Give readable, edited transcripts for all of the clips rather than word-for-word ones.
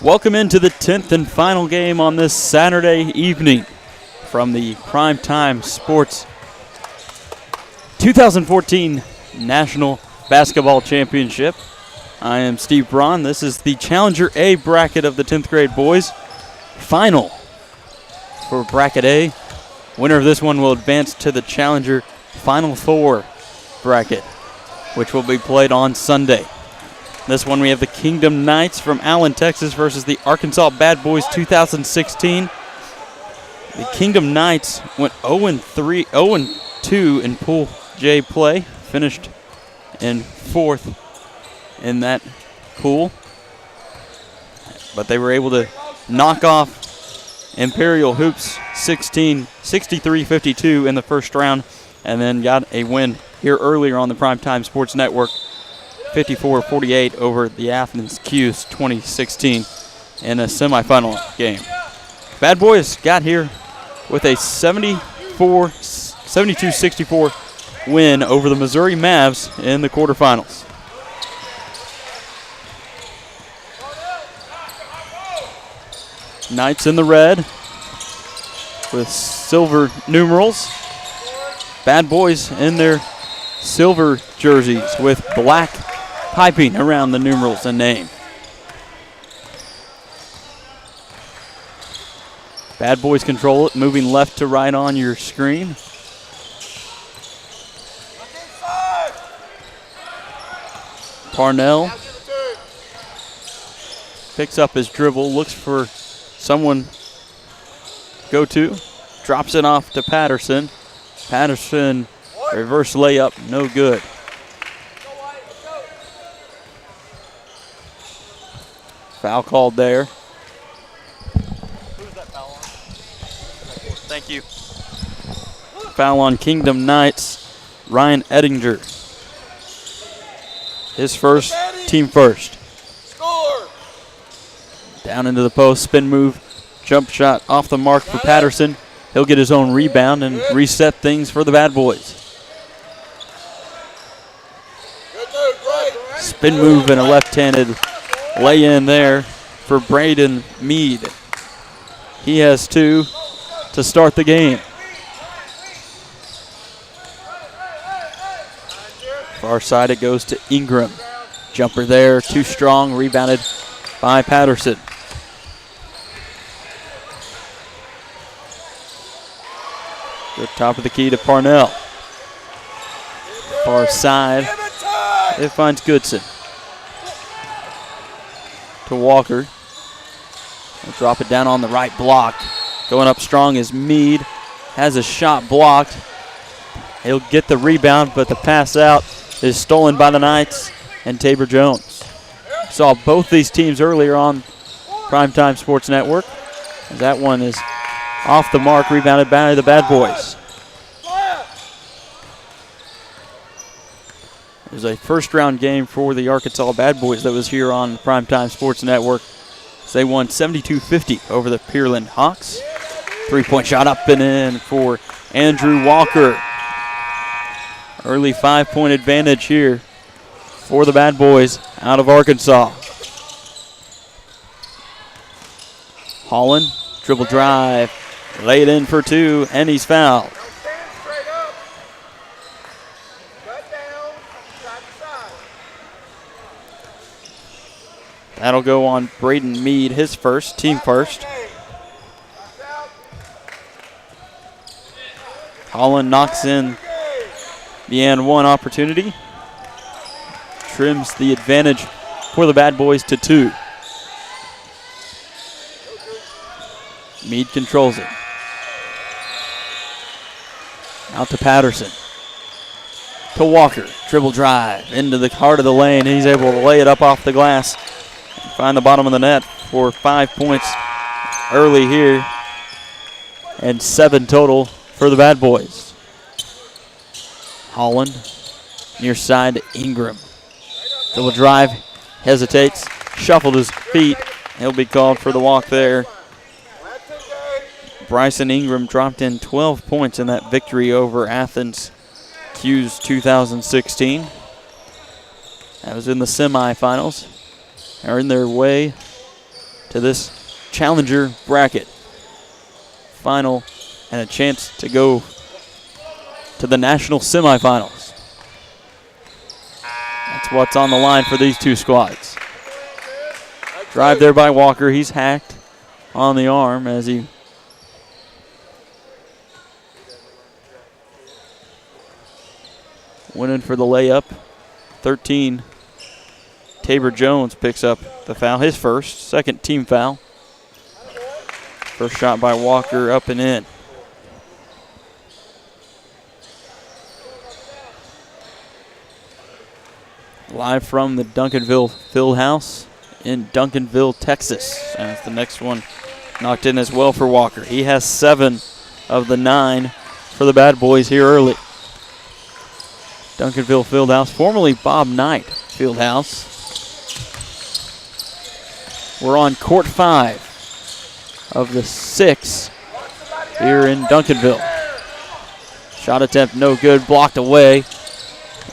Welcome into the 10th and final game on this Saturday evening from the PrimeTIme Sports 2014 National Basketball Championship. I am Steve Braun. This is the Challenger A bracket of the 10th grade boys. Final for Bracket A. Winner of this one will advance to the Challenger Final Four bracket, which will be played on Sunday. This one we have the Kingdon Knights from Allen, Texas versus the Arkansas Bad Boys 2016. The Kingdom Knights went 0-2 in Pool J play, finished in fourth in that pool, but they were able to knock off Imperial Hoops 63-52 in the first round, and then got a win here earlier on the PrimeTIme Sports Network, 54-48 over the Athens Qs 2016 in a semifinal game. Bad Boys got here with a 72-64 win over the Missouri Mavs in the quarterfinals. Knights in the red with silver numerals. Bad Boys in their silver jerseys with black piping around the numerals and name. Bad Boys control it, moving left to right on your screen. Parnell picks up his dribble, looks for someone go to, drops it off to Patterson. Patterson, reverse layup, no good. Foul called there. Who's that foul on? Thank you. Foul on Kingdom Knights, Ryan Ettinger. His first, team first. Score! Down into the post, spin move, jump shot off the mark for Patterson. He'll get his own rebound and reset things for the Bad Boys. Spin move and a left-handed lay-in there for Braden Mead. He has two to start the game. Far side it goes to Ingram. Jumper there, too strong, rebounded by Patterson. Good top of the key to Parnell. Far side, it finds Goodson. To Walker. He'll drop it down on the right block. Going up strong is Mead. Has a shot blocked. He'll get the rebound, but the pass out is stolen by the Knights and Tabor Jones. Saw both these teams earlier on PrimeTIme Sports Network. That one is off the mark, rebounded by the Bad Boys. It was a first-round game for the Arkansas Bad Boys that was here on PrimeTIme Sports Network. They won 72-50 over the Pearland Hawks. Three-point shot up and in for Andrew Walker. Early 5-point advantage here for the Bad Boys out of Arkansas. Holland, dribble drive, lay it in for two, and he's fouled. That'll go on Braden Mead, his first, team first. Holland knocks in the and one opportunity. Trims the advantage for the Bad Boys to two. Mead controls it. Out to Patterson. To Walker. Dribble drive into the heart of the lane. He's able to lay it up off the glass. Find the bottom of the net for 5 points early here. And 7 total for the Bad Boys. Holland near side to Ingram. Dribble drive. Hesitates. Shuffled his feet. He'll be called for the walk there. Bryson Ingram dropped in 12 points in that victory over Athens Qs 2016. That was in the semifinals. Are in their way to this challenger bracket final and a chance to go to the national semifinals. That's what's on the line for these two squads. Drive there by Walker. He's hacked on the arm as he went in for the layup. 13. Tabor Jones picks up the foul, his first, second team foul. First shot by Walker, up and in. Live from the Duncanville Fieldhouse in Duncanville, Texas. And that's the next one knocked in as well for Walker. He has 7 of the 9 for the Bad Boys here early. Duncanville Fieldhouse, formerly Bob Knight Fieldhouse. We're on court 5 of the 6 here in Duncanville. Shot attempt no good, blocked away.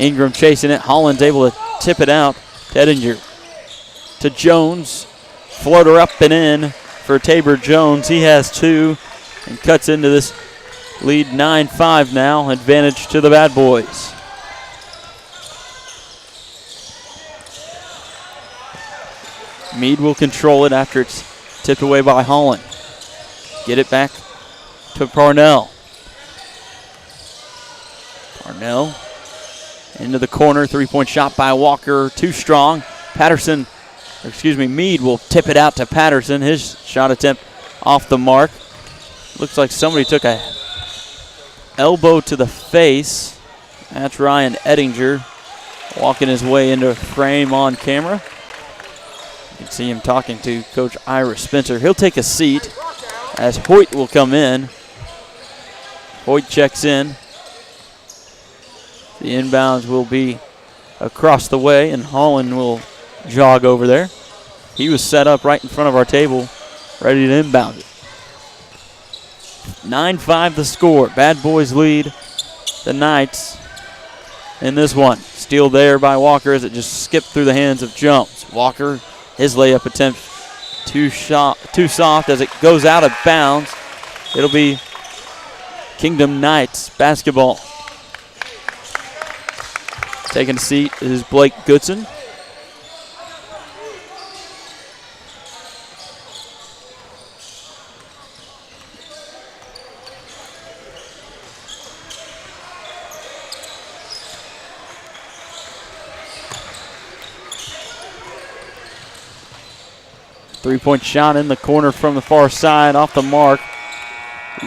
Ingram chasing it. Holland's able to tip it out to Ettinger. To Jones. Floater up and in for Tabor Jones. He has 2 and cuts into this lead 9-5 now. Advantage to the Bad Boys. Meade will control it after it's tipped away by Holland. Get it back to Parnell. Parnell into the corner. 3-point shot by Walker. Too strong. Meade will tip it out to Patterson. His shot attempt off the mark. Looks like somebody took a elbow to the face. That's Ryan Ettinger walking his way into frame on camera. You can see him talking to Coach Ira Spencer. He'll take a seat as Hoyt will come in. Hoyt checks in. The inbounds will be across the way, and Holland will jog over there. He was set up right in front of our table, ready to inbound it. 9-5 the score. Bad Boys lead the Knights in this one. Steal there by Walker as it just skipped through the hands of Jones. Walker, his layup attempt too soft as it goes out of bounds. It'll be Kingdom Knights basketball. Taking a seat is Blake Goodson. Three-point shot in the corner from the far side, off the mark.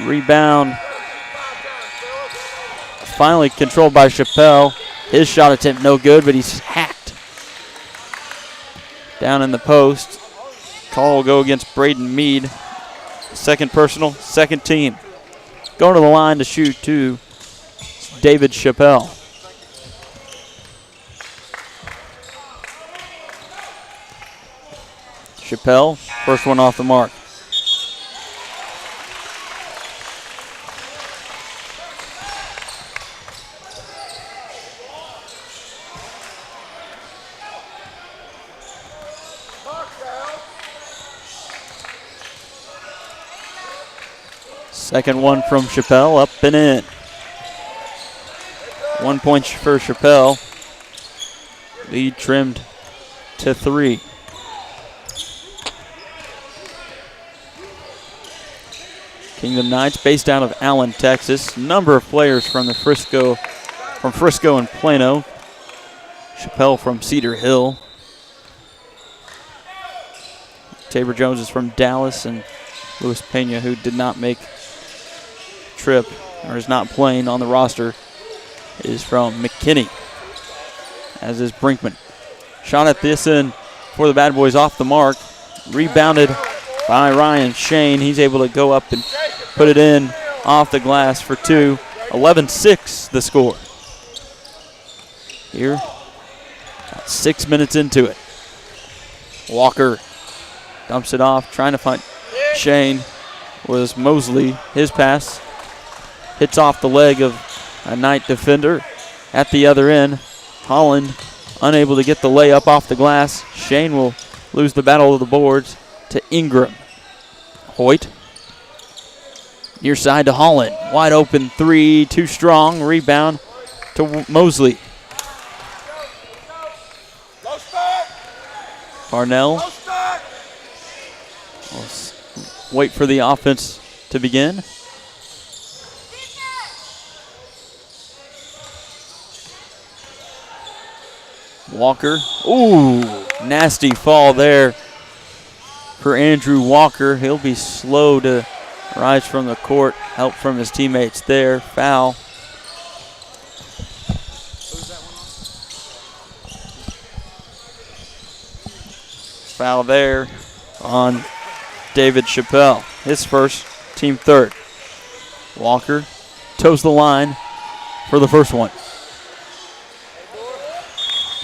Rebound finally controlled by Chappelle. His shot attempt no good, but he's hacked down in the post. Call will go against Braden Meade. Second personal, second team. Going to the line to shoot two, David Chappelle. Chappelle, first one off the mark. Second one from Chappelle, up and in. 1 point for Chappelle. Lead trimmed to 3. Kingdom Knights, based out of Allen, Texas. Number of players from Frisco and Plano. Chappelle from Cedar Hill. Tabor Jones is from Dallas, and Luis Pena, who did not make trip or is not playing on the roster, is from McKinney, as is Brinkman. Shot at this end for the Bad Boys, off the mark. Rebounded by Ryan Shane. He's able to go up and put it in off the glass for 2. 11-6 the score. Here, about 6 minutes into it. Walker dumps it off, trying to find Shane. Was Mosley. His pass hits off the leg of a Knight defender. At the other end, Holland unable to get the layup off the glass. Shane will lose the battle of the boards to Ingram. Hoyt. Near side to Holland. Wide open three, too strong. Rebound to Mosley. Parnell. We'll wait for the offense to begin. Walker. Ooh, nasty fall there for Andrew Walker. He'll be slow to rise from the court. Help from his teammates there. Foul. Foul there on David Chappelle. His first, team third. Walker toes the line for the first one.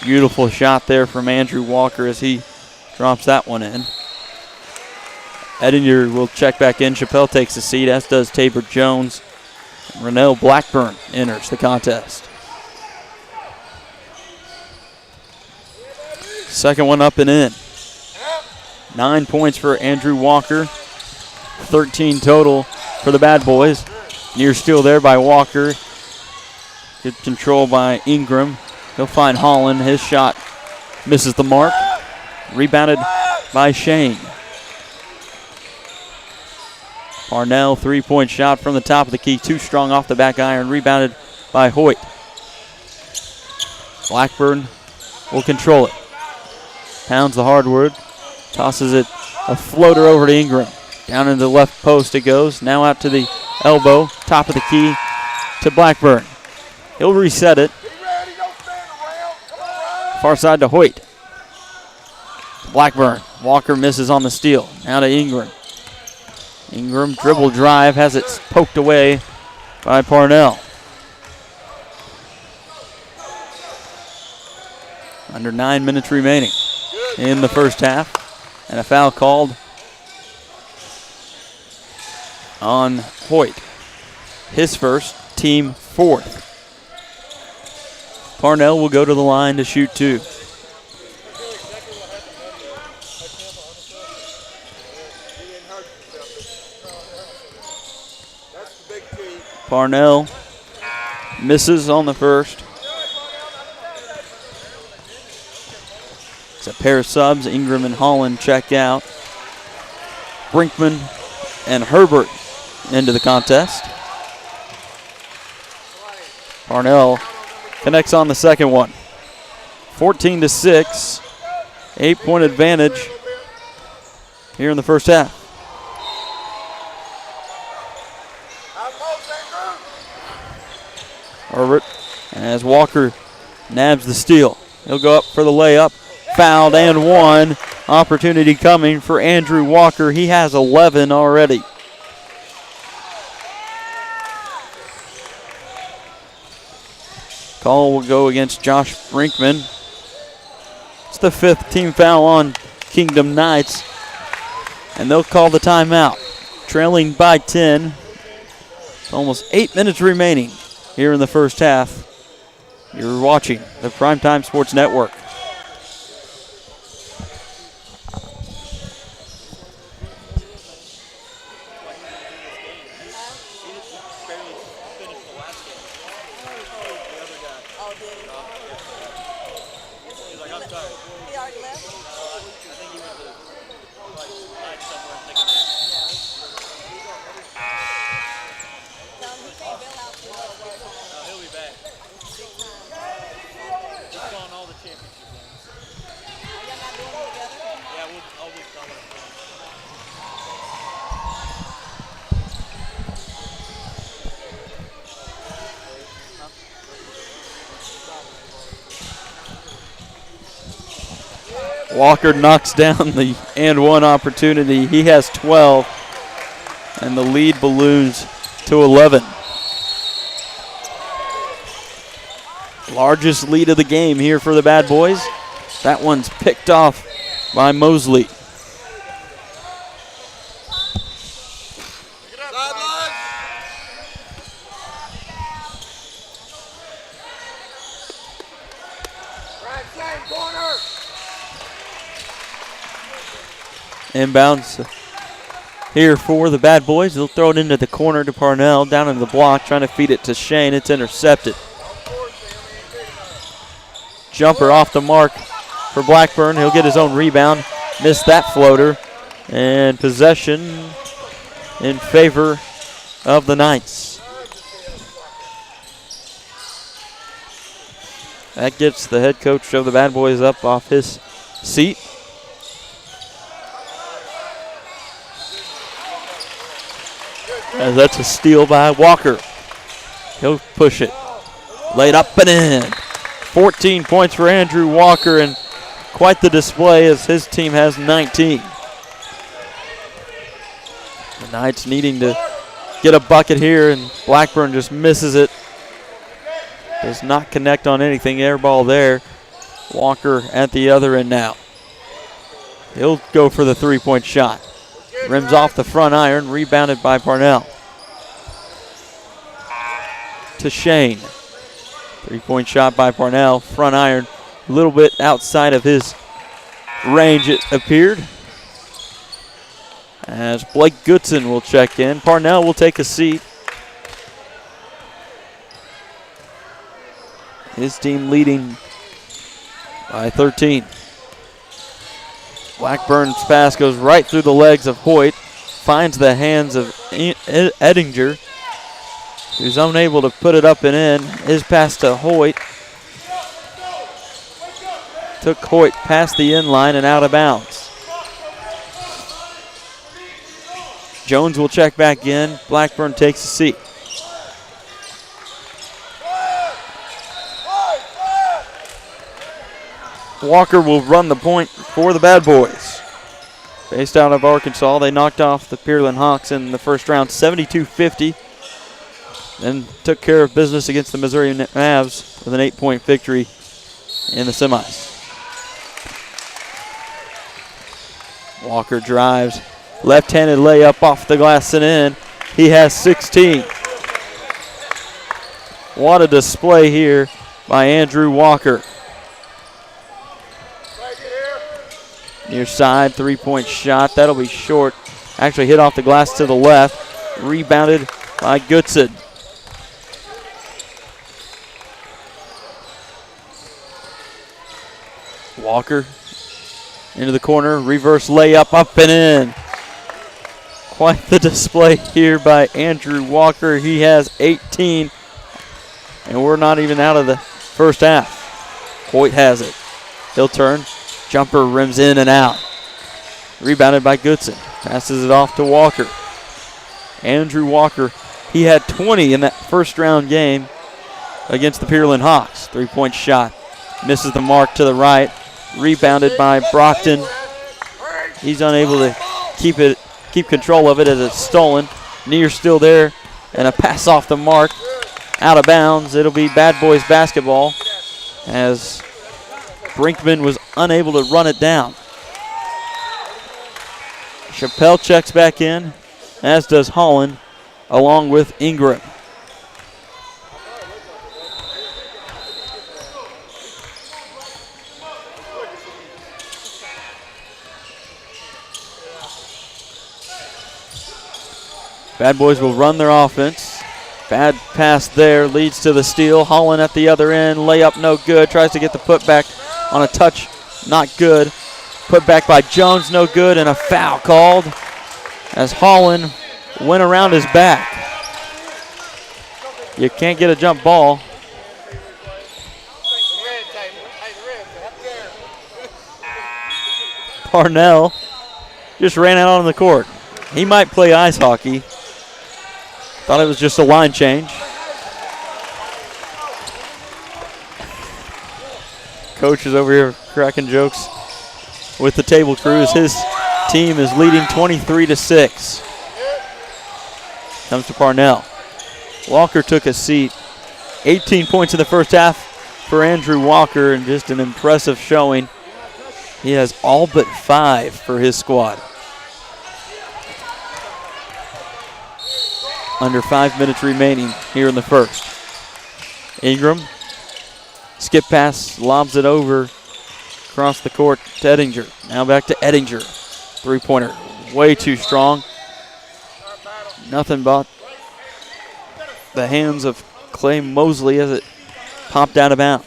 Beautiful shot there from Andrew Walker as he drops that one in. Edinger will check back in. Chappelle takes a seat, as does Tabor Jones. Rennell Blackburn enters the contest. Second one up and in. 9 points for Andrew Walker. 13 total for the Bad Boys. Near steal there by Walker. Good control by Ingram. He'll find Holland. His shot misses the mark. Rebounded by Shane. Parnell, three-point shot from the top of the key. Too strong off the back iron. Rebounded by Hoyt. Blackburn will control it. Pounds the hardwood. Tosses it a floater over to Ingram. Down into the left post it goes. Now out to the elbow. Top of the key to Blackburn. He'll reset it. Far side to Hoyt. Blackburn. Walker misses on the steal. Now to Ingram. Ingram dribble drive. Has it poked away by Parnell. Under 9 minutes remaining in the first half. And a foul called on Hoyt. His first, team fourth. Parnell will go to the line to shoot two. Parnell misses on the first. It's a pair of subs. Ingram and Holland check out. Brinkman and Herbert into the contest. Parnell connects on the second one. 14-6. 8-point advantage here in the first half. Herbert, as Walker nabs the steal. He'll go up for the layup. Fouled and one. Opportunity coming for Andrew Walker. He has 11 already. Call will go against Josh Brinkman. It's the fifth team foul on Kingdom Knights. And they'll call the timeout. Trailing by 10. Almost 8 minutes remaining here in the first half. You're watching the PrimeTIme Sports Network. Walker knocks down the and one opportunity. He has 12, and the lead balloons to 11. Largest lead of the game here for the Bad Boys. That one's picked off by Mosley. Inbounds here for the Bad Boys. They'll throw it into the corner to Parnell, down in the block, trying to feed it to Shane. It's intercepted. Jumper off the mark for Blackburn. He'll get his own rebound. Missed that floater. And possession in favor of the Knights. That gets the head coach of the Bad Boys up off his seat. As that's a steal by Walker. He'll push it. Laid up and in. 14 points for Andrew Walker, and quite the display as his team has 19. The Knights needing to get a bucket here, and Blackburn just misses it. Does not connect on anything. Air ball there. Walker at the other end now. He'll go for the three-point shot. Rims off the front iron, rebounded by Parnell. To Shane. Three-point shot by Parnell. Front iron, a little bit outside of his range, it appeared. As Blake Goodson will check in. Parnell will take a seat. His team leading by 13. Blackburn's pass goes right through the legs of Hoyt. Finds the hands of Ettinger, who's unable to put it up and in. His pass to Hoyt. Took Hoyt past the inline and out of bounds. Jones will check back in. Blackburn takes a seat. Walker will run the point for the Bad Boys. Based out of Arkansas, they knocked off the Pearland Hawks in the first round 72-50. Then took care of business against the Missouri Mavs with an 8-point victory in the semis. Walker drives. Left-handed layup off the glass and in. He has 16. What a display here by Andrew Walker. Near side, three-point shot. That'll be short. Actually hit off the glass to the left. Rebounded by Goodson. Walker into the corner. Reverse layup up and in. Quite the display here by Andrew Walker. He has 18. And we're not even out of the first half. Hoyt has it. He'll turn. Jumper rims in and out. Rebounded by Goodson. Passes it off to Walker. Andrew Walker, he had 20 in that first round game against the Pearland Hawks. Three-point shot. Misses the mark to the right. Rebounded by Brockton. He's unable to keep control of it as it's stolen. Near still there. And a pass off the mark. Out of bounds. It'll be Bad Boys basketball as Brinkman was unable to run it down. Chappelle checks back in, as does Holland, along with Ingram. Bad Boys will run their offense. Bad pass there, leads to the steal. Holland at the other end, layup no good. Tries to get the putback on a touch, not good. Put back by Jones, no good, and a foul called as Holland went around his back. You can't get a jump ball. Parnell just ran out on the court. He might play ice hockey. Thought it was just a line change. Coach is over here cracking jokes with the table crew as his team is leading 23-6. Comes to Parnell. Walker took a seat. 18 points in the first half for Andrew Walker, and just an impressive showing. He has all but 5 for his squad. Under 5 minutes remaining here in the first. Ingram. Skip pass, lobs it over across the court to Ettinger. Now back to Ettinger. Three-pointer way too strong. Nothing but the hands of Clay Mosley as it popped out of bounds.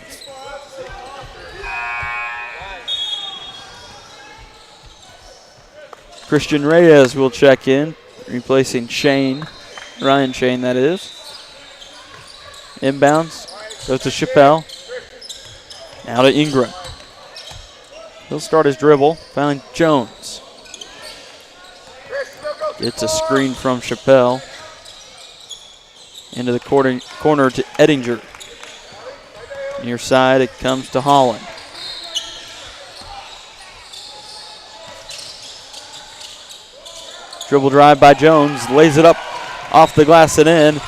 Christian Reyes will check in, replacing Ryan Shane, that is. Inbounds, goes to Chappelle. Now to Ingram. He'll start his dribble, found Jones. Gets a screen from Chappelle. Into the corner to Ettinger. Near side, it comes to Holland. Dribble drive by Jones, lays it up off the glass and in.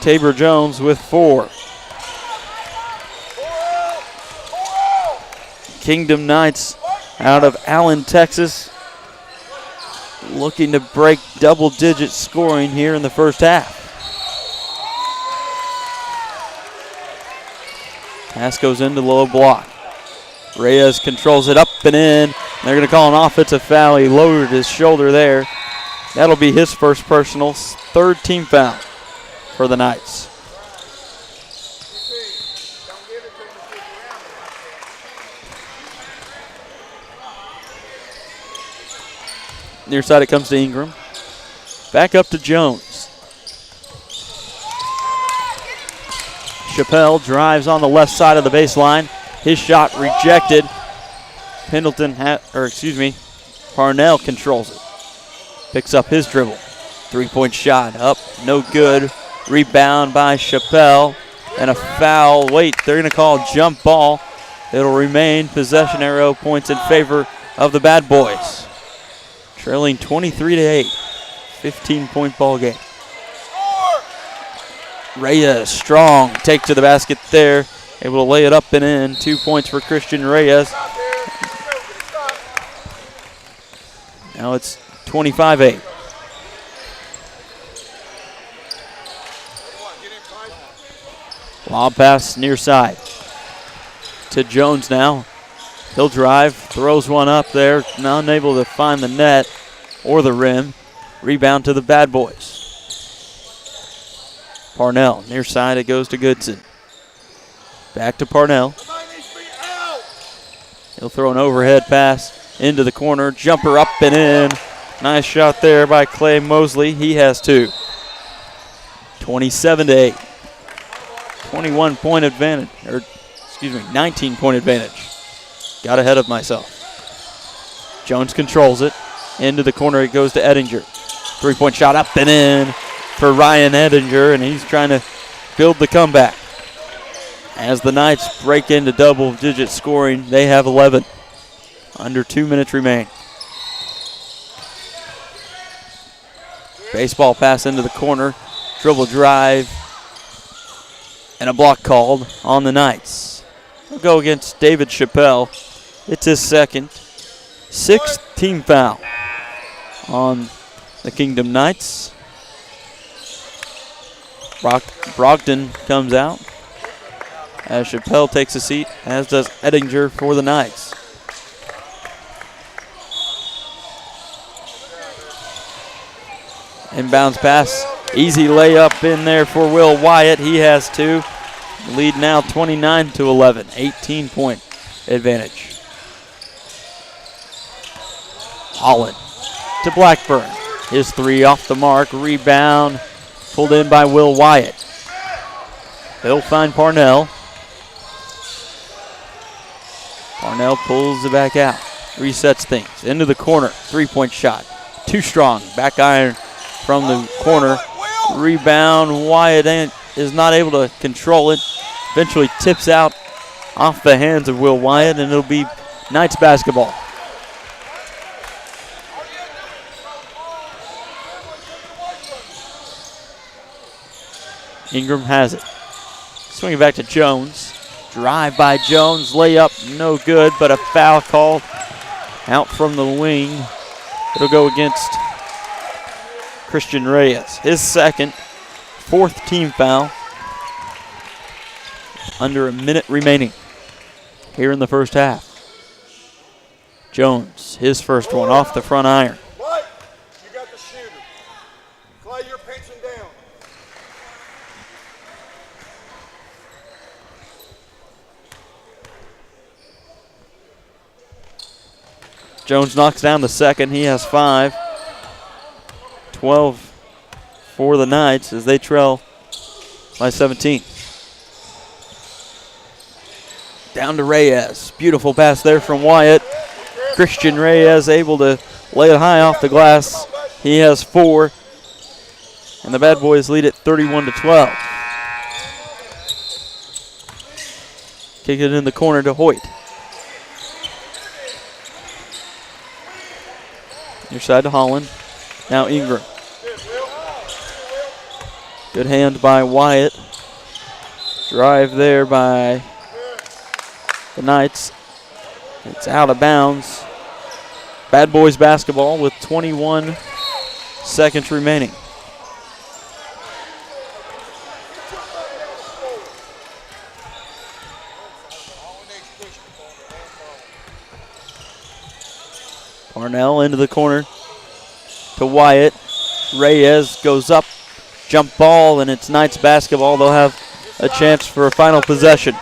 Tabor Jones with 4. Kingdom Knights out of Allen, Texas, looking to break double-digit scoring here in the first half. Pass goes into low block. Reyes controls it up and in. They're going to call an offensive foul. He lowered his shoulder there. That'll be his first personal, third team foul for the Knights. Near side it comes to Ingram. Back up to Jones. Chappelle drives on the left side of the baseline. His shot rejected. Parnell controls it. Picks up his dribble. Three-point shot up, no good. Rebound by Chappelle. And a foul. Wait, they're going to call a jump ball. It'll remain possession arrow points in favor of the Bad Boys. Trailing 23-8. 15-point ball game. Reyes, strong, take to the basket there. Able to lay it up and in. 2 points for Christian Reyes. Now it's 25-8. Lob pass near side to Jones now. He'll drive, throws one up there, not unable to find the net or the rim. Rebound to the Bad Boys. Parnell, near side, it goes to Goodson. Back to Parnell. He'll throw an overhead pass into the corner. Jumper up and in. Nice shot there by Clay Mosley. He has 2. 27-8. 21-point advantage, 19-point advantage. Got ahead of myself. Jones controls it. Into the corner it goes to Ettinger. 3-point shot up and in for Ryan Ettinger, and he's trying to build the comeback. As the Knights break into double-digit scoring, they have 11. Under 2 minutes remain. Baseball pass into the corner. Dribble drive. And a block called on the Knights. We'll go against David Chappelle. It's his second. 6th team foul on the Kingdom Knights. Brogdon comes out as Chappelle takes a seat, as does Ettinger for the Knights. Inbounds pass, easy layup in there for Will Wyatt. He has 2. Lead now 29-11, 18-point advantage. Holland to Blackburn. His 3 off the mark, rebound pulled in by Will Wyatt. He'll find Parnell. Parnell pulls it back out, resets things. Into the corner, 3-point shot. Too strong, back iron from the corner. Rebound, Wyatt is not able to control it. Eventually tips out off the hands of Will Wyatt, and it'll be Knights basketball. Ingram has it. Swinging back to Jones. Drive by Jones, layup, no good, but a foul called out from the wing. It'll go against Christian Reyes. His second, 4th team foul. Under a minute remaining here in the first half. Jones, his first one off the front iron. Mike, you got the shooter. Clay, you're pitching down. Jones knocks down the second. He has 5. 12 for the Knights as they trail by 17. Down to Reyes. Beautiful pass there from Wyatt. Christian Reyes able to lay it high off the glass. He has 4. And the Bad Boys lead it 31-12. Kick it in the corner to Hoyt. Near side to Holland. Now Ingram. Good hand by Wyatt. Drive there by the Knights. It's out of bounds. Bad Boys basketball with 21 seconds remaining. Parnell into the corner to Wyatt. Reyes goes up, jump ball, and it's Knights basketball. They'll have a chance for a final possession.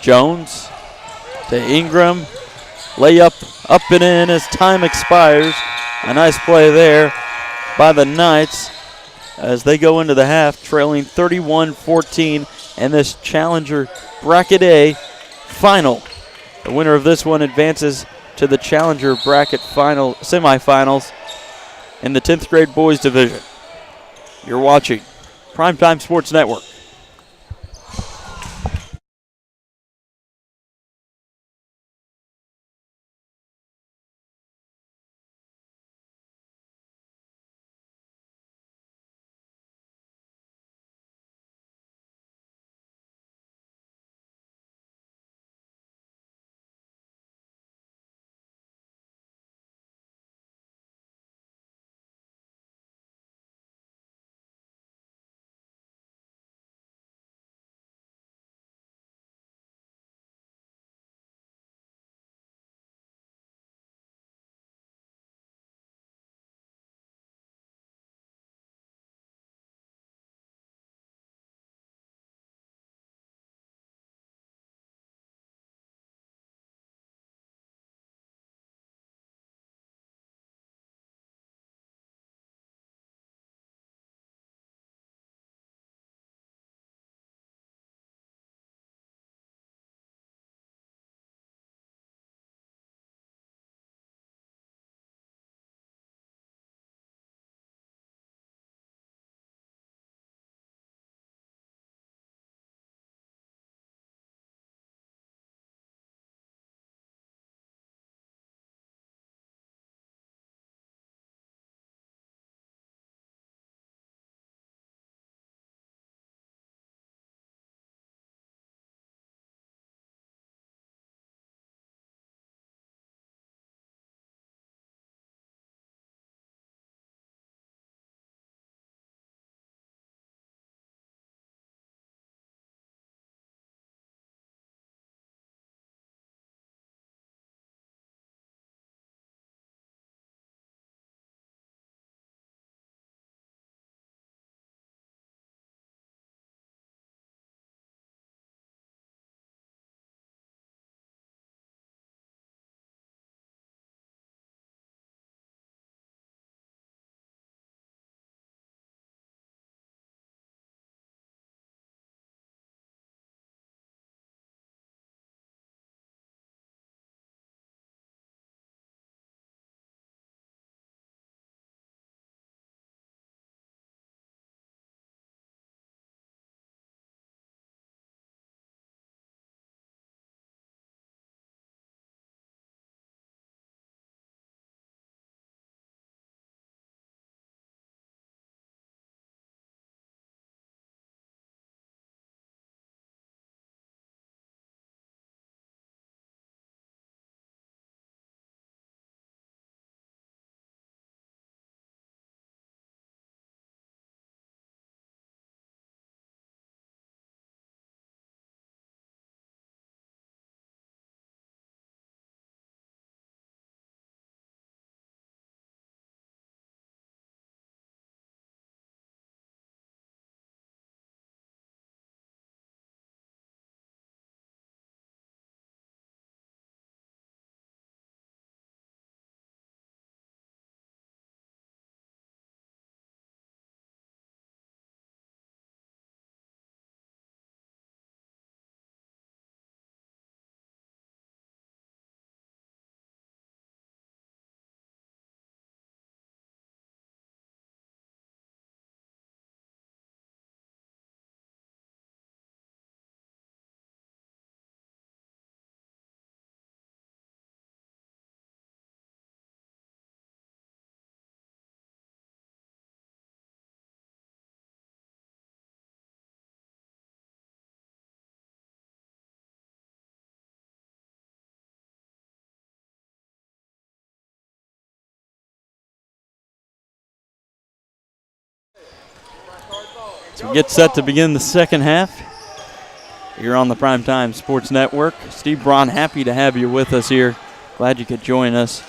Jones to Ingram. Layup up and in as time expires. A nice play there by the Knights as they go into the half trailing 31-14 in this Challenger Bracket A final. The winner of this one advances to the Challenger Bracket final semifinals in the 10th grade boys division. You're watching PrimeTIme Sports Network. So we get set to begin the second half. You're on the PrimeTIme Sports Network. Steve Braun, happy to have you with us here. Glad you could join us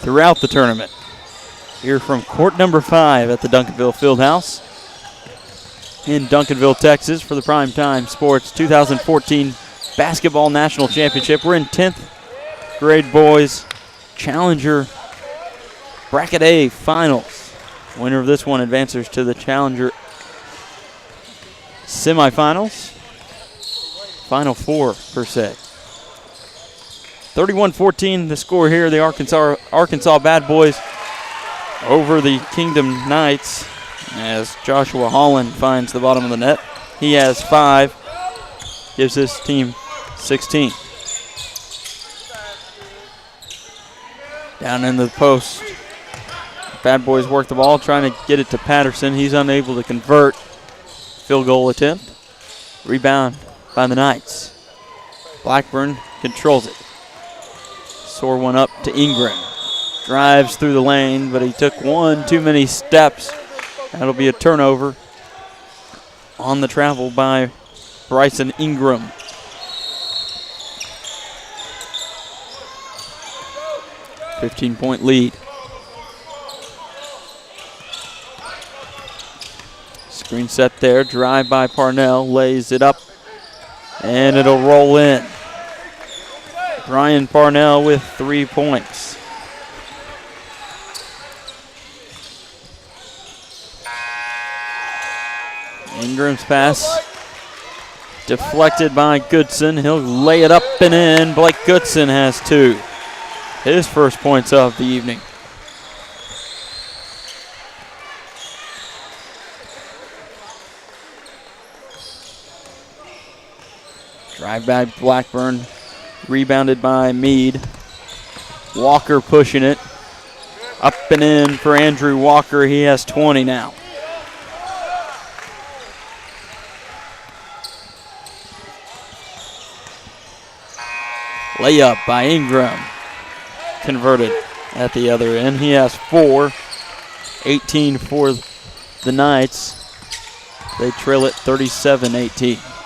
throughout the tournament. Here from court number 5 at the Duncanville Fieldhouse in Duncanville, Texas for the PrimeTIme Sports 2014 Basketball National Championship. We're in 10th grade boys Challenger Bracket A Finals. Winner of this one advances to the Challenger semifinals. Final 4 per se. 31-14 the score here. The Arkansas Bad Boys over the Kingdom Knights as Joshua Holland finds the bottom of the net. He has 5, gives his team 16. Down in the post. Bad Boys work the ball, trying to get it to Patterson. He's unable to convert. Field goal attempt. Rebound by the Knights. Blackburn controls it. Soar one up to Ingram. Drives through the lane, but he took one too many steps. That'll be a turnover on the travel by Bryson Ingram. .15 lead. Screen set there, drive by Parnell, lays it up, and it'll roll in. Brian Parnell with 3 points. Ingram's pass deflected by Goodson. He'll lay it up and in. Blake Goodson has 2. His first points of the evening. Drive back Blackburn. Rebounded by Meade. Walker pushing it. Up and in for Andrew Walker. He has 20 now. Layup by Ingram. Converted at the other end. He has 4. 18 for the Knights. They trail it 37-18.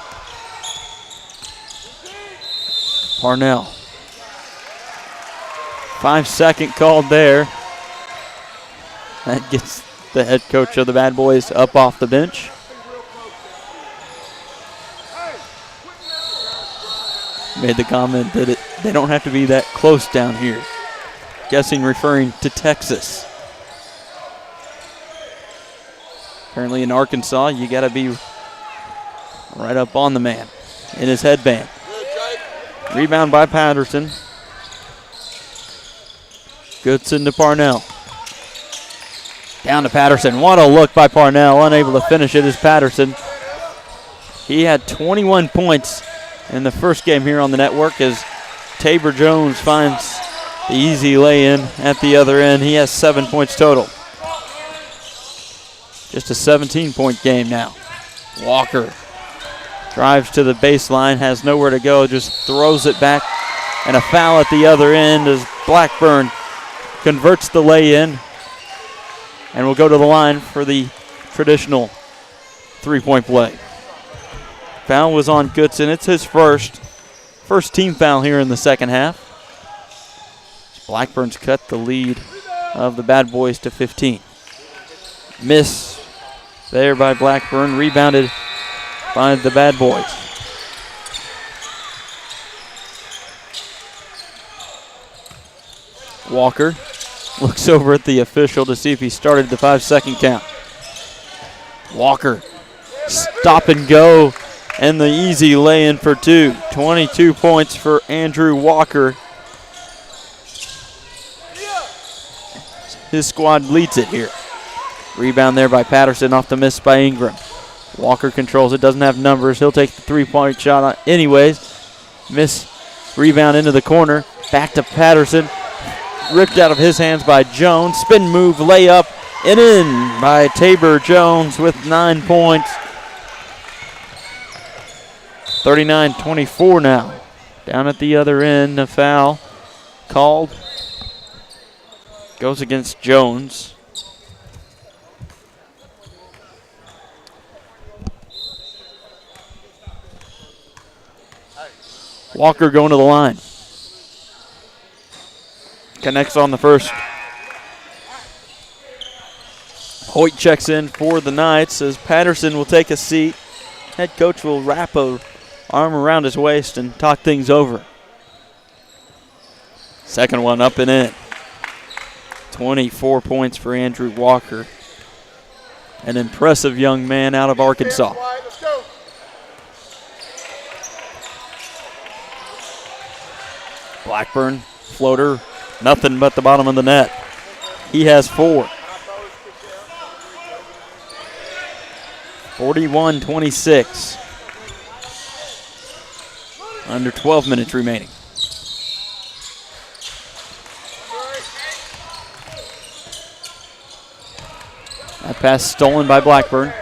Parnell. 5-second called there. That gets the head coach of the Bad Boys up off the bench. Made the comment that they don't have to be that close down here. Guessing referring to Texas. Apparently in Arkansas, you got to be right up on the man in his headband. Rebound by Patterson. Goodson to Parnell. Down to Patterson. What a look by Parnell. Unable to finish it is Patterson. He had 21 points in the first game here on the network as Tabor Jones finds the easy lay-in at the other end. He has 7 points total. Just a 17-point game now. Walker drives to the baseline, has nowhere to go, just throws it back, and a foul at the other end as Blackburn converts the lay-in and will go to the line for the traditional 3-point play. Foul was on Goodson. It's his first team foul here in the second half. Blackburn's cut the lead of the Bad Boys to 15. Miss there by Blackburn, rebounded by the Bad Boys. Walker looks over at the official to see if he started the 5-second count. Walker, stop and go, and the easy lay-in for 2. 22 points for Andrew Walker. His squad leads it here. Rebound there by Patterson off the miss by Ingram. Walker controls it, doesn't have numbers. He'll take the 3-point shot anyways. Miss rebound into the corner. Back to Patterson. Ripped out of his hands by Jones. Spin move, layup, and in by Tabor Jones with 9 points. 39-24 now. Down at the other end, a foul called. Goes against Jones. Walker going to the line. Connects on the first. Hoyt checks in for the Knights as Patterson will take a seat. Head coach will wrap a arm around his waist and talk things over. Second one up and in. 24 points for Andrew Walker. An impressive young man out of Arkansas. Blackburn, floater, nothing but the bottom of the net. He has 4. 41-26. Under 12 minutes remaining. That pass stolen by Blackburn.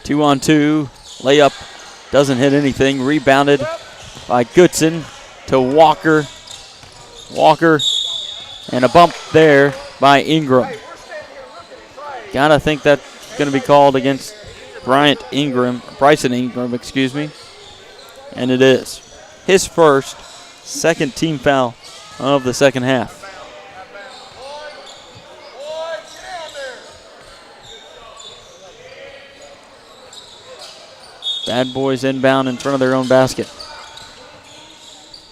2-on-2. Layup doesn't hit anything. Rebounded by Goodson to Walker. Walker and a bump there by Ingram. Gotta think that's going to be called against Bryson Ingram, excuse me. And it is. His first, second team foul of the second half. Bad Boys inbound in front of their own basket.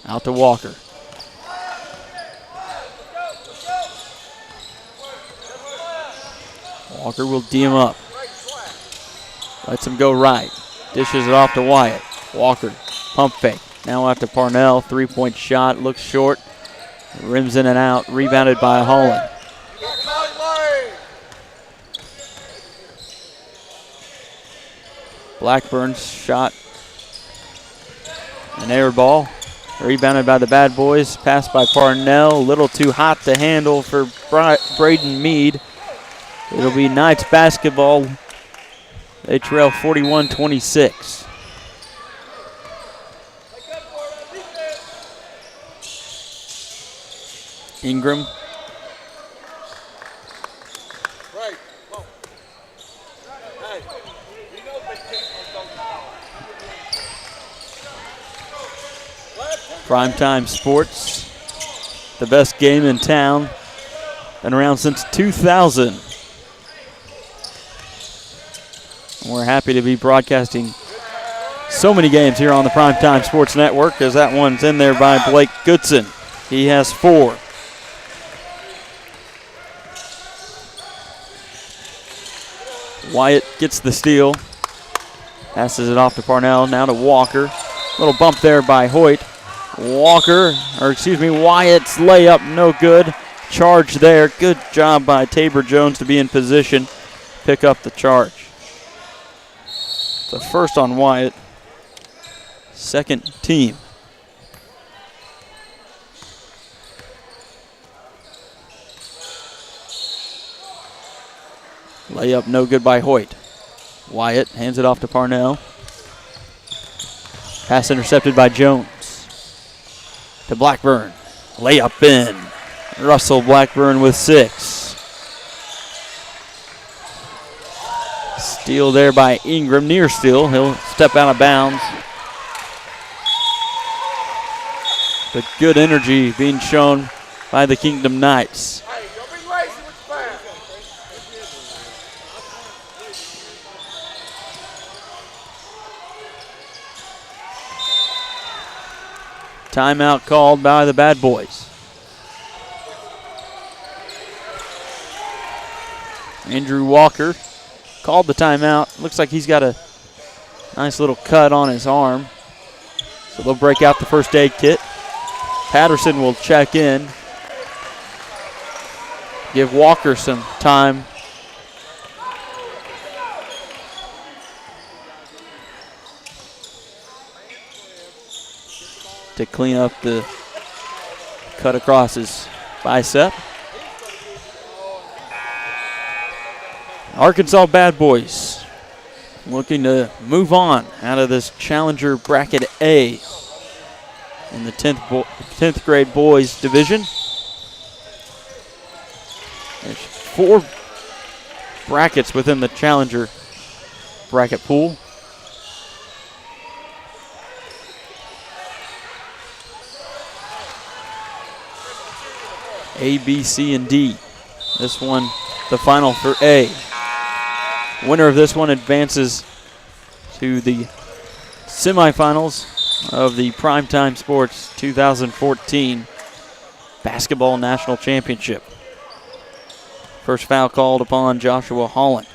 Out to Walker. Walker will D him up. Lets him go right. Dishes it off to Wyatt. Walker, pump fake. Now out to Parnell. 3-point shot. Looks short. Rims in and out. Rebounded by Holland. Blackburn's shot. An air ball. Rebounded by the Bad Boys. Passed by Parnell. A little too hot to handle for Braden Mead. It'll be Knights basketball. They trail 41-26. Ingram. PrimeTIme Sports, the best game in town. Been around since 2000. We're happy to be broadcasting so many games here on the PrimeTIme Sports Network, as that one's in there by Blake Goodson. He has 4. Wyatt gets the steal. Passes it off to Parnell, now to Walker. Little bump there by Wyatt's layup, no good. Charge there. Good job by Tabor Jones to be in position, pick up the charge. The first on Wyatt, second team. Layup no good by Hoyt. Wyatt hands it off to Parnell. Pass intercepted by Jones. To Blackburn. Layup in. Russell Blackburn with 6. Steal there by Ingram. Near steal. He'll step out of bounds. But good energy being shown by the Kingdom Knights. Timeout called by the Bad Boys. Andrew Walker called the timeout. Looks like he's got a nice little cut on his arm. So they'll break out the first aid kit. Patterson will check in. Give Walker some time. To clean up the cut across his bicep. Arkansas Bad Boys looking to move on out of this Challenger Bracket A in the 10th grade boys division. There's 4 brackets within the Challenger bracket pool. A, B, C, and D. This one, the final for A. Winner of this one advances to the semifinals of the PrimeTIme Sports 2014 Basketball National Championship. First foul called upon Joshua Holland.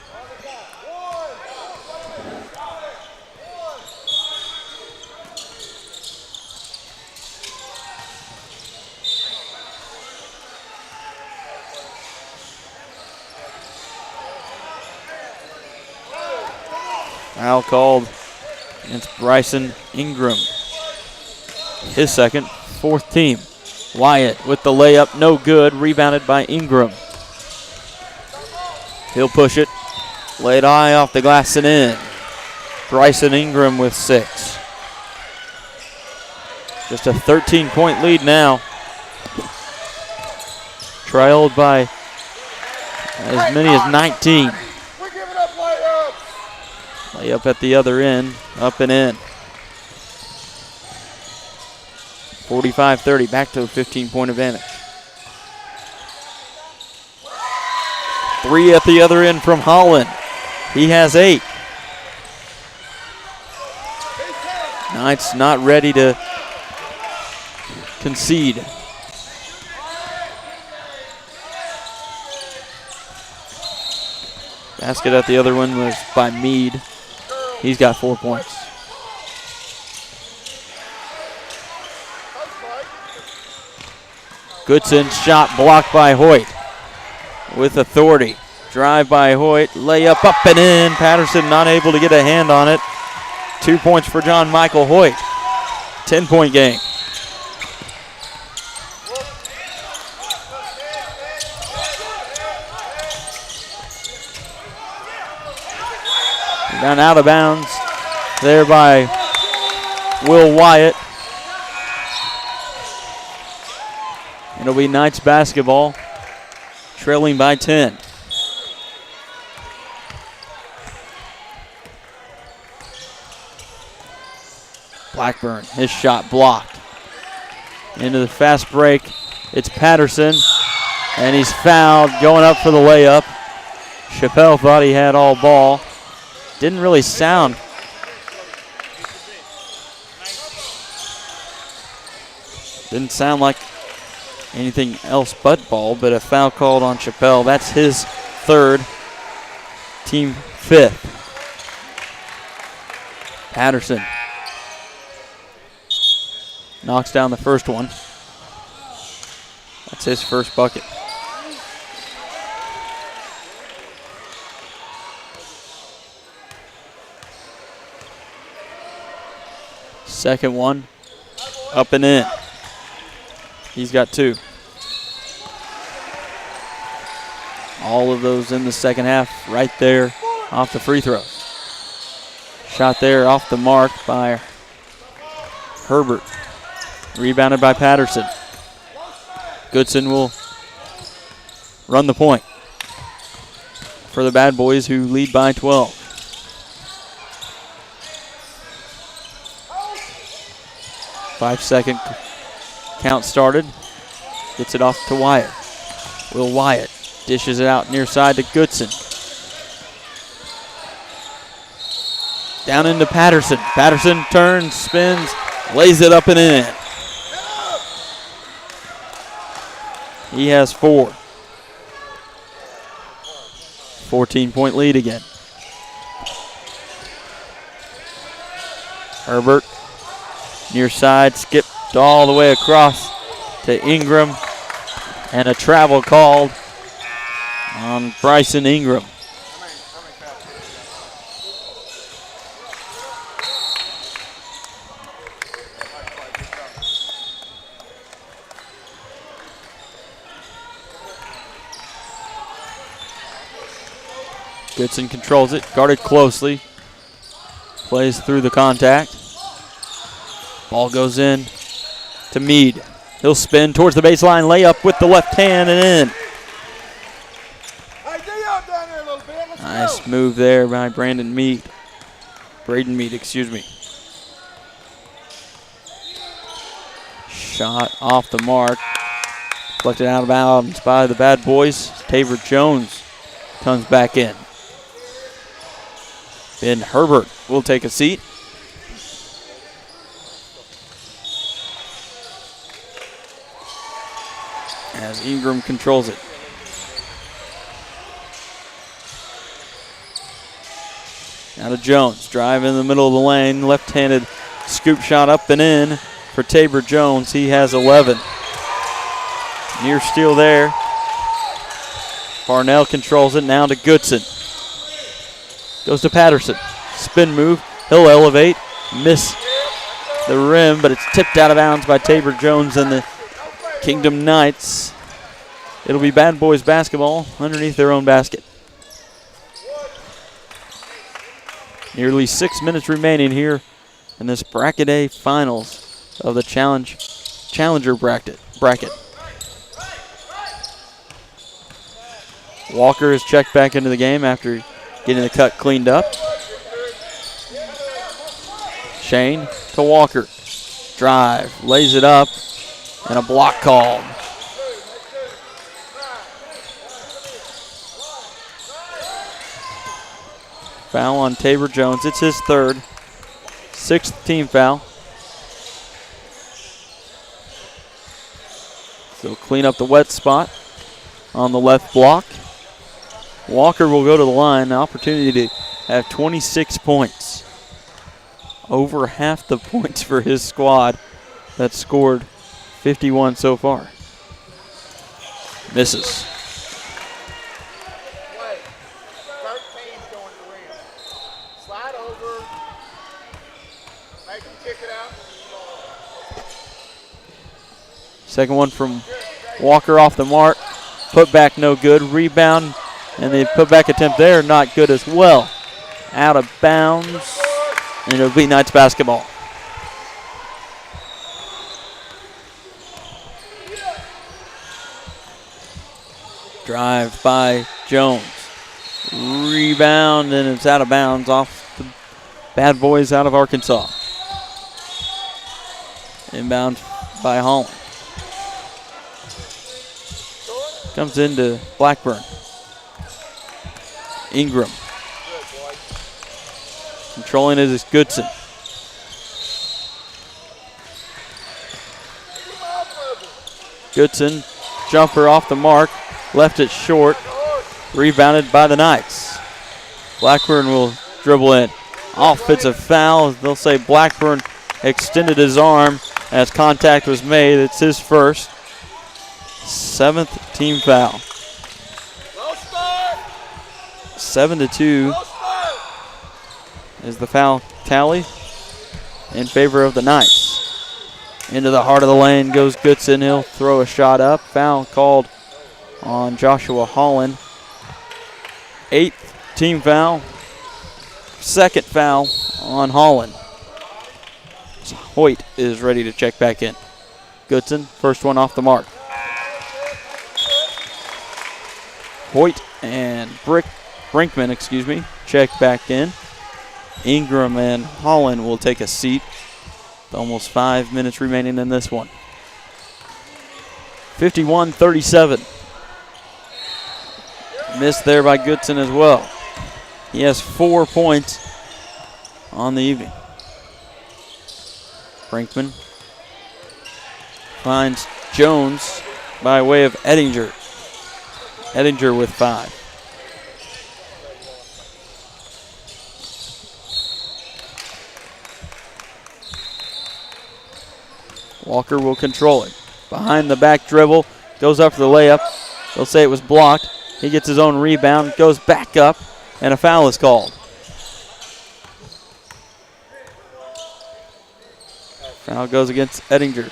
Foul called against Bryson Ingram. His second, fourth team. Wyatt with the layup, no good, rebounded by Ingram. He'll push it, laid high off the glass and in. Bryson Ingram with 6. Just a 13-point lead now. Trailed by as many as 19. We're giving up layups. Layup at the other end, up and in. 45-30, back to a 15-point advantage. 3 at the other end from Holland. He has 8. Knights not ready to concede. Basket at the other one was by Meade. He's got 4 points. Goodson shot blocked by Hoyt with authority. Drive by Hoyt, layup up and in. Patterson not able to get a hand on it. 2 points for John Michael Hoyt. 10-point game. Down out of bounds there by Will Wyatt. It'll be Knights basketball, trailing by 10. Blackburn, his shot blocked. Into the fast break, it's Patterson, and he's fouled, going up for the layup. Chappelle thought he had all ball. Didn't really sound. Didn't sound like anything else but ball, but a foul called on Chappelle. That's his 3rd, team 5th. Patterson knocks down the first one. That's his first bucket. Second one, up and in. He's got 2. All of those in the second half, right there off the free throw. Shot there off the mark by Herbert. Rebounded by Patterson. Goodson will run the point for the Bad Boys, who lead by 12. 5-second count started. Gets it off to Wyatt. Will Wyatt dishes it out near side to Goodson. Down into Patterson. Patterson turns, spins, lays it up and in. He has 4. 14-point lead again. Herbert, near side, skipped all the way across to Ingram, and a travel called on Bryson Ingram. Goodson controls it, guarded closely, plays through the contact. Ball goes in to Meade. He'll spin towards the baseline, layup with the left hand and in. Nice move there by Braden Meade, excuse me. Shot off the mark. Deflected out of bounds by the bad boys. Tabor Jones comes back in. Ben Herbert will take a seat. As Ingram controls it. Now to Jones. Drive in the middle of the lane. Left-handed scoop shot up and in for Tabor Jones. He has 11. Near steal there. Parnell controls it. Now to Goodson. Goes to Patterson. Spin move. He'll elevate. Miss the rim, but it's tipped out of bounds by Tabor Jones and the Kingdom Knights. It'll be Bad Boys basketball underneath their own basket. Nearly 6 minutes remaining here in this Bracket A finals of the Challenger bracket. Walker is checked back into the game after getting the cut cleaned up. Shane to Walker. Drive, lays it up, and a block called. Foul on Tabor Jones. It's his third. 6th team foul. So clean up the wet spot on the left block. Walker will go to the line. An opportunity to have 26 points. Over half the points for his squad that scored 51 so far. Misses. Second one from Walker off the mark. Put back no good. Rebound. And the putback attempt there, not good as well. Out of bounds. And it'll be Knights basketball. Drive by Jones. Rebound, and it's out of bounds off the Bad Boys out of Arkansas. Inbound by Holland. Comes into Blackburn. Ingram. Controlling it is Goodson. Goodson, jumper off the mark, left it short, rebounded by the Knights. Blackburn will dribble in. Offensive foul. They'll say Blackburn extended his arm as contact was made. It's his first. 7th team foul. 7-2 is the foul tally in favor of the Knights. Into the heart of the lane goes Goodson. He'll throw a shot up. Foul called on Joshua Holland. 8th team foul. 2nd foul on Holland. Hoyt is ready to check back in. Goodson, first one off the mark. Hoyt and Brinkman, check back in. Ingram and Holland will take a seat. Almost 5 minutes remaining in this one. 51-37. Missed there by Goodson as well. He has 4 points on the evening. Brinkman finds Jones by way of Ettinger. Ettinger with 5. Walker will control it. Behind the back dribble, goes up for the layup. They'll say it was blocked. He gets his own rebound, goes back up, and a foul is called. Foul goes against Ettinger.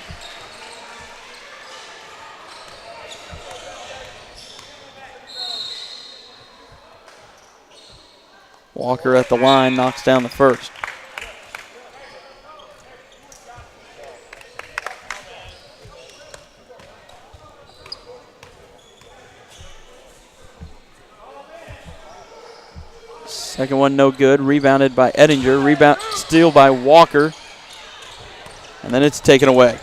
Walker at the line, knocks down the first. Second one no good, rebounded by Ettinger. Rebound, steal by Walker. And then it's taken away.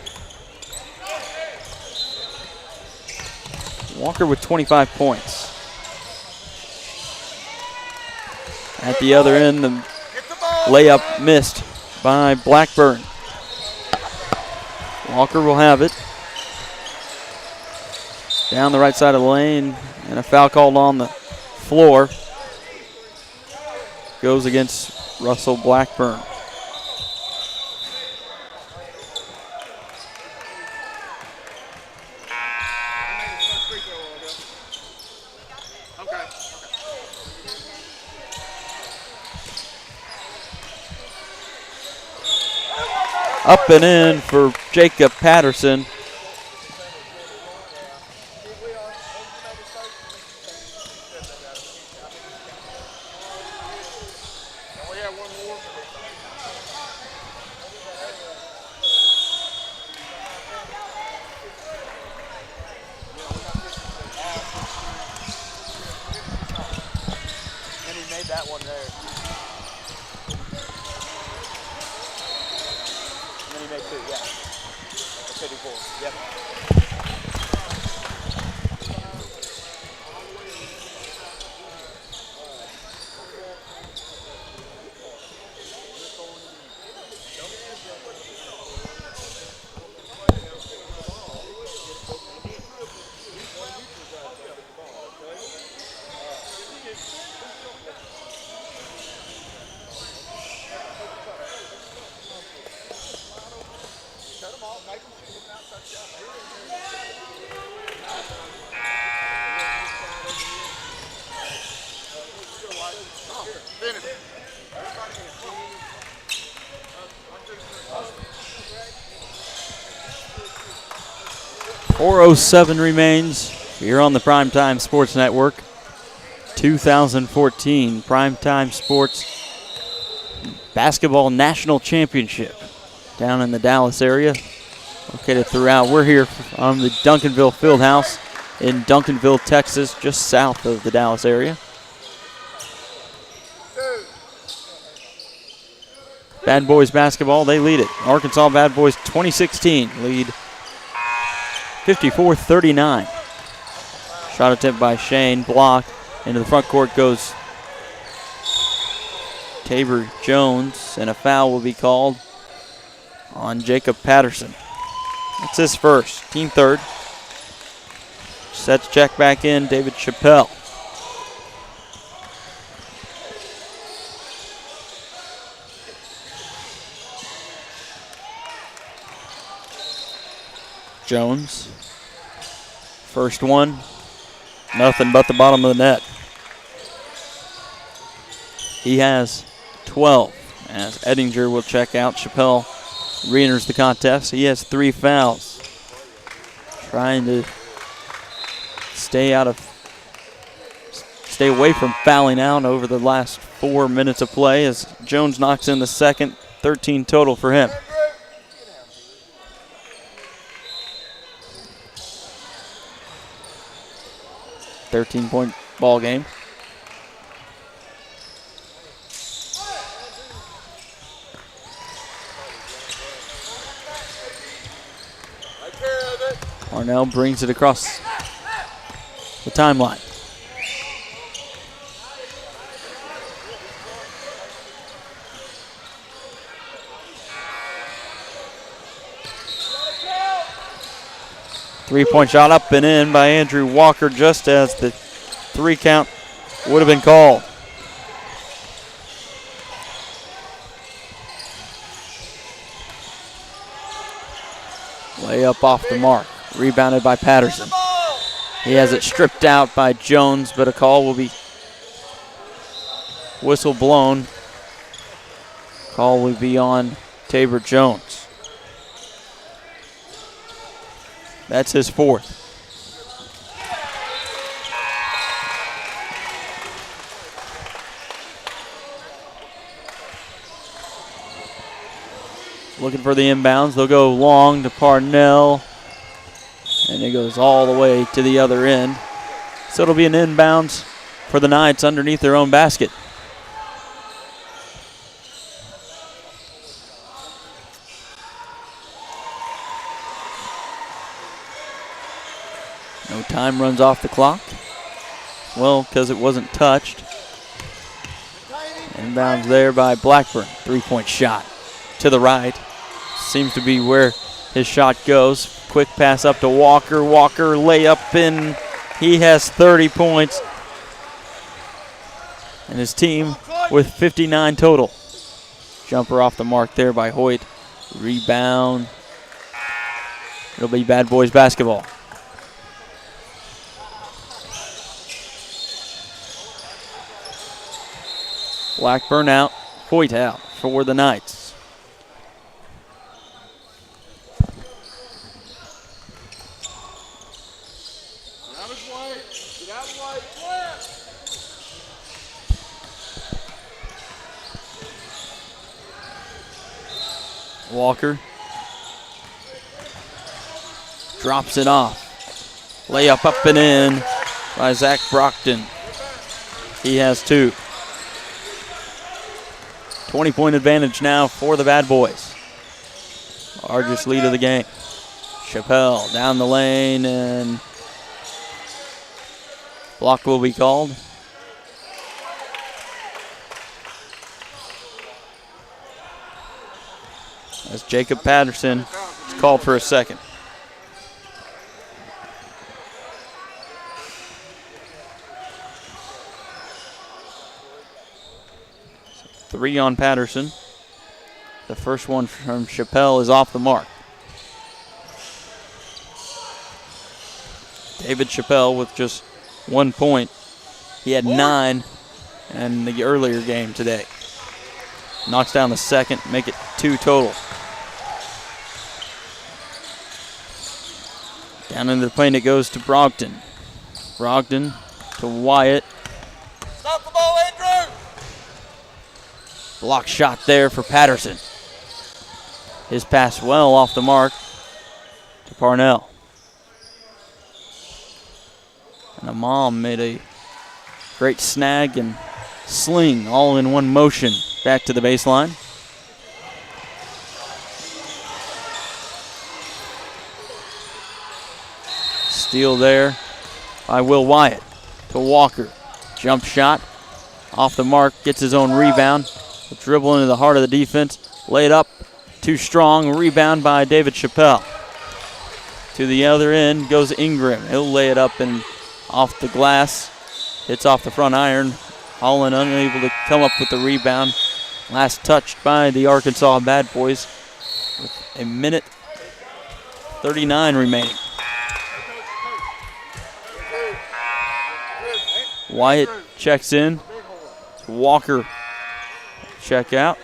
Walker with 25 points. At the other end, the layup missed by Blackburn. Walker will have it. Down the right side of the lane, and a foul called on the floor. Goes against Russell Blackburn. Up and in for Jacob Patterson. That one there. And then he made 2, yeah. 54, yep. Finish. 4:07 remains here on the PrimeTIme Sports Network. 2014 PrimeTIme Sports Basketball National Championship down in the Dallas area. Located throughout. We're here on the Duncanville Fieldhouse in Duncanville, Texas, just south of the Dallas area. Bad Boys basketball, they lead it. Arkansas Bad Boys 2016 lead 54-39. Shot attempt by Shane, blocked. Into the front court goes Tabor Jones, and a foul will be called on Jacob Patterson. That's his first, team third. Sets check back in, David Chappelle. Jones. First one, nothing but the bottom of the net. He has 12 as Ettinger will check out. Chappelle re-enters the contest. He has 3 fouls. Trying to stay away from fouling out over the last 4 minutes of play as Jones knocks in the second. 13 total for him. .13 ball game. Arnell brings it across the timeline. Three-point shot up and in by Andrew Walker just as the 3 count would have been called. Layup off the mark. Rebounded by Patterson. He has it stripped out by Jones, but a call will be whistle blown. Call will be on Tabor Jones. That's his 4th. Looking for the inbounds. They'll go long to Parnell. And it goes all the way to the other end. So it'll be an inbounds for the Knights underneath their own basket. No time runs off the clock. Well, because it wasn't touched. Inbounds there by Blackburn. 3-point shot to the right. Seems to be where his shot goes. Quick pass up to Walker. Walker layup in. He has 30 points. And his team with 59 total. Jumper off the mark there by Hoyt. Rebound. It'll be Bad Boys basketball. Blackburn out. Hoyt out for the Knights. Walker drops it off. Layup up and in by Zach Brockton. He has 2. 20-point advantage now for the Bad Boys. Largest lead of the game. Chappelle down the lane, and block will be called. As Jacob Patterson is called for a second. So 3 on Patterson. The first one from Chappelle is off the mark. David Chappelle with just 1 point. He had 9 in the earlier game today. Knocks down the second, make it 2 total. Down into the paint it goes to Brogdon. Brogdon to Wyatt. Stop the ball, Andrew! Block shot there for Patterson. His pass well off the mark to Parnell. And Amam made a great snag and sling all in one motion back to the baseline. Steal there by Will Wyatt to Walker. Jump shot off the mark, gets his own rebound. Dribble into the heart of the defense. Lay it up, too strong. Rebound by David Chappelle. To the other end goes Ingram. He'll lay it up and off the glass. Hits off the front iron. Holland unable to come up with the rebound. Last touched by the Arkansas Bad Boys with a minute 39 remaining. Wyatt checks in. Walker check out.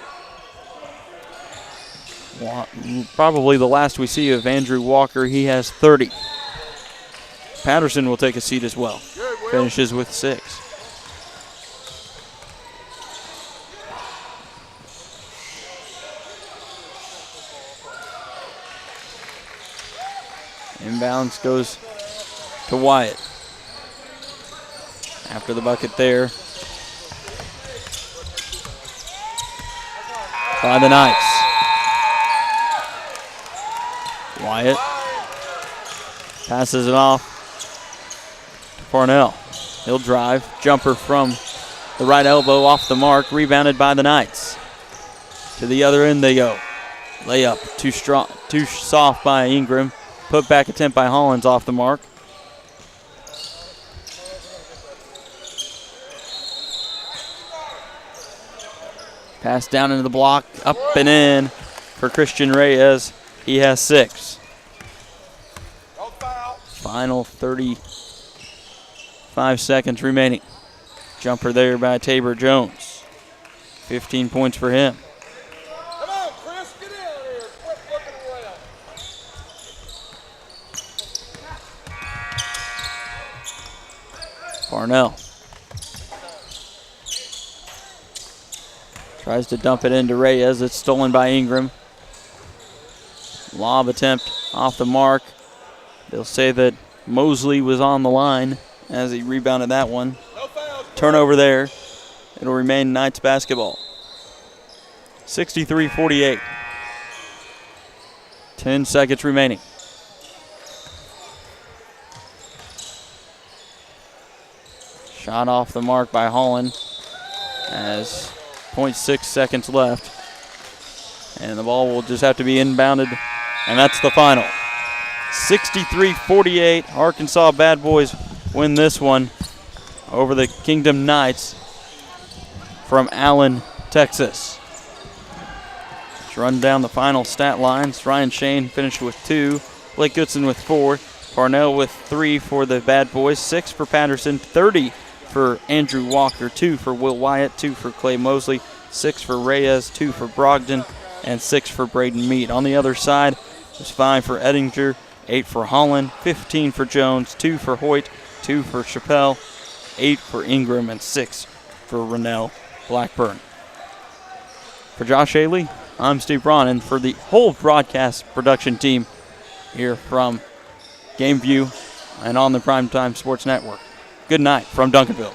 Probably the last we see of Andrew Walker. He has 30. Patterson will take a seat as well. Finishes with 6. Inbounds goes to Wyatt. After the bucket there by the Knights. Wyatt passes it off to Parnell. He'll drive. Jumper from the right elbow off the mark. Rebounded by the Knights. To the other end they go. Layup too strong, too soft by Ingram. Put back attempt by Hollins off the mark. Pass down into the block, up and in for Christian Reyes. He has 6. Final 35 seconds remaining. Jumper there by Tabor Jones. 15 points for him. Come on, Chris, get in here. Quit looking around. Parnell tries to dump it into Reyes. It's stolen by Ingram. Lob attempt off the mark. They'll say that Mosley was on the line as he rebounded that one. Turnover there. It'll remain Knights basketball. 63-48. 10 seconds remaining. Shot off the mark by Holland as 0.6 seconds left. And the ball will just have to be inbounded, and that's the final. 63-48, Arkansas Bad Boys win this one over the Kingdom Knights from Allen, Texas. Let's run down the final stat lines. Ryan Shane finished with 2, Blake Goodson with 4, Parnell with 3 for the Bad Boys, 6 for Patterson, 30 for Andrew Walker, 2 for Will Wyatt, 2 for Clay Mosley, 6 for Reyes, 2 for Brogdon, and 6 for Braden Mead. On the other side, there's 5 for Ettinger, 8 for Holland, 15 for Jones, 2 for Hoyt, 2 for Chappelle, 8 for Ingram, and 6 for Rennell Blackburn. For Josh Haley, I'm Steve Braun, and for the whole broadcast production team here from GameView and on the PrimeTime Sports Network, good night from Duncanville.